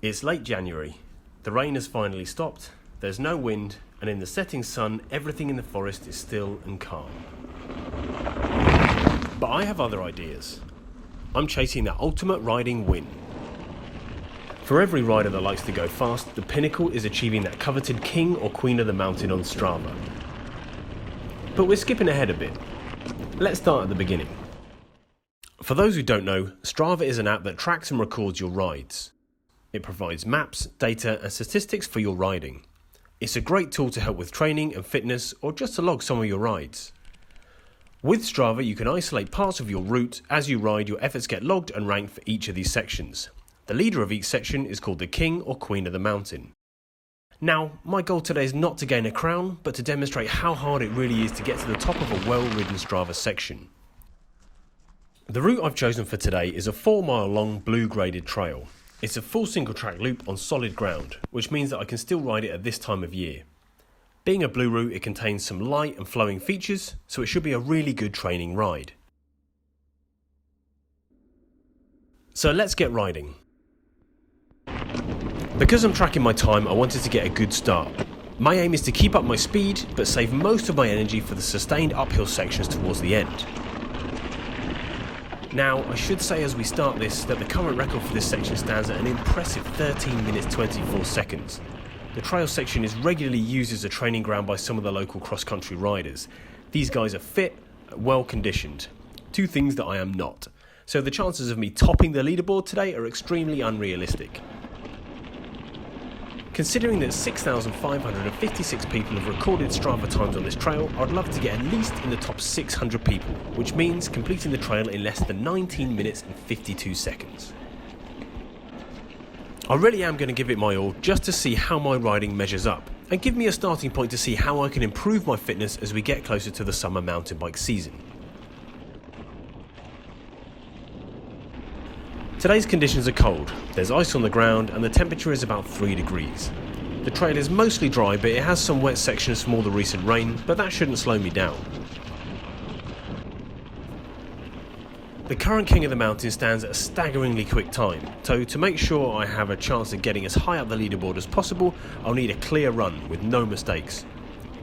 It's late January. The rain has finally stopped, there's no wind, and in the setting sun, everything in the forest is still and calm. But I have other ideas. I'm chasing that ultimate riding win. For every rider that likes to go fast, the pinnacle is achieving that coveted king or queen of the mountain on Strava. But we're skipping ahead a bit. Let's start at the beginning. For those who don't know, Strava is an app that tracks and records your rides. It provides maps, data and statistics for your riding. It's a great tool to help with training and fitness or just to log some of your rides. With Strava, you can isolate parts of your route. As you ride, your efforts get logged and ranked for each of these sections. The leader of each section is called the king or queen of the mountain. Now, my goal today is not to gain a crown, but to demonstrate how hard it really is to get to the top of a well-ridden Strava section. The route I've chosen for today is a 4-mile long blue graded trail. It's a full single track loop on solid ground, which means that I can still ride it at this time of year. Being a blue route, it contains some light and flowing features, so it should be a really good training ride. So let's get riding. Because I'm tracking my time, I wanted to get a good start. My aim is to keep up my speed, but save most of my energy for the sustained uphill sections towards the end. Now, I should say as we start this that the current record for this section stands at an impressive 13 minutes 24 seconds. The trail section is regularly used as a training ground by some of the local cross-country riders. These guys are fit, well conditioned. Two things that I am not. So the chances of me topping the leaderboard today are extremely unrealistic. Considering that 6,556 people have recorded Strava times on this trail, I'd love to get at least in the top 600 people, which means completing the trail in less than 19 minutes and 52 seconds. I really am going to give it my all just to see how my riding measures up, and give me a starting point to see how I can improve my fitness as we get closer to the summer mountain bike season. Today's conditions are cold, there's ice on the ground and the temperature is about 3 degrees. The trail is mostly dry, but it has some wet sections from all the recent rain, but that shouldn't slow me down. The current king of the mountain stands at a staggeringly quick time, so to make sure I have a chance of getting as high up the leaderboard as possible, I'll need a clear run with no mistakes.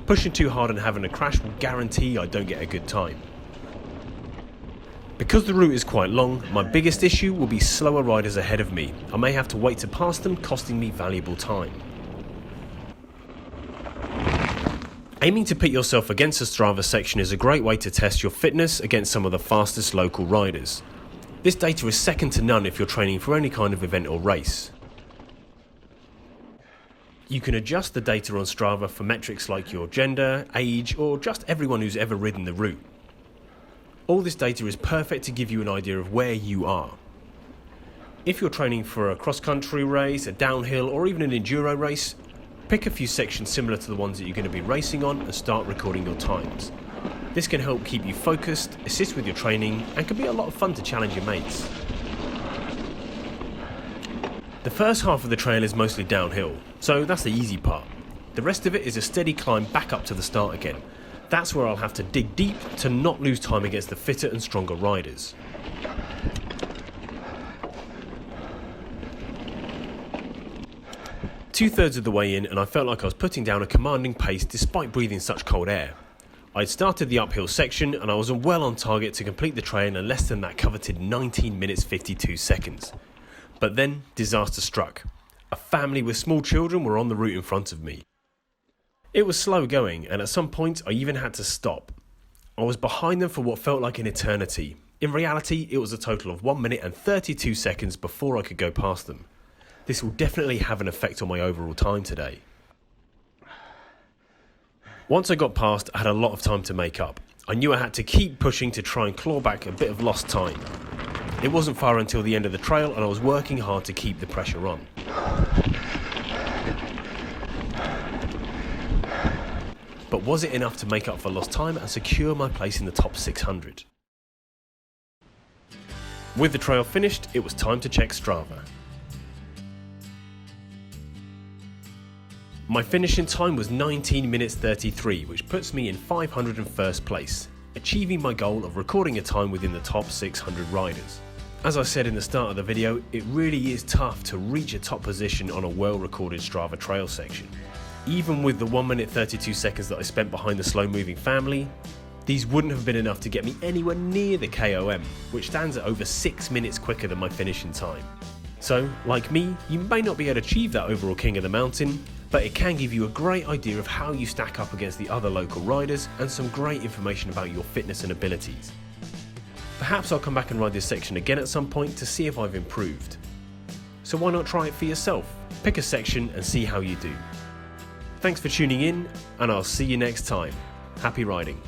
Pushing too hard and having a crash will guarantee I don't get a good time. Because the route is quite long, my biggest issue will be slower riders ahead of me. I may have to wait to pass them, costing me valuable time. Aiming to pit yourself against a Strava section is a great way to test your fitness against some of the fastest local riders. This data is second to none if you're training for any kind of event or race. You can adjust the data on Strava for metrics like your gender, age, or just everyone who's ever ridden the route. All this data is perfect to give you an idea of where you are. If you're training for a cross-country race, a downhill, or even an enduro race, pick a few sections similar to the ones that you're going to be racing on and start recording your times. This can help keep you focused, assist with your training, and can be a lot of fun to challenge your mates. The first half of the trail is mostly downhill, so that's the easy part. The rest of it is a steady climb back up to the start again. That's where I'll have to dig deep to not lose time against the fitter and stronger riders. Two-thirds of the way in and I felt like I was putting down a commanding pace despite breathing such cold air. I'd started the uphill section and I was well on target to complete the trail in less than that coveted 19 minutes 52 seconds. But then disaster struck. A family with small children were on the route in front of me. It was slow going, and at some point I even had to stop. I was behind them for what felt like an eternity. In reality, it was a total of 1 minute and 32 seconds before I could go past them. This will definitely have an effect on my overall time today. Once I got past, I had a lot of time to make up. I knew I had to keep pushing to try and claw back a bit of lost time. It wasn't far until the end of the trail, and I was working hard to keep the pressure on. But was it enough to make up for lost time and secure my place in the top 600? With the trail finished, it was time to check Strava. My finishing time was 19 minutes 33, which puts me in 501st place, achieving my goal of recording a time within the top 600 riders. As I said in the start of the video, it really is tough to reach a top position on a well-recorded Strava trail section. Even with the 1 minute 32 seconds that I spent behind the slow-moving family, these wouldn't have been enough to get me anywhere near the KOM, which stands at over 6 minutes quicker than my finishing time. So, like me, you may not be able to achieve that overall king of the mountain, but it can give you a great idea of how you stack up against the other local riders and some great information about your fitness and abilities. Perhaps I'll come back and ride this section again at some point to see if I've improved. So why not try it for yourself? Pick a section and see how you do. Thanks for tuning in, and I'll see you next time. Happy riding.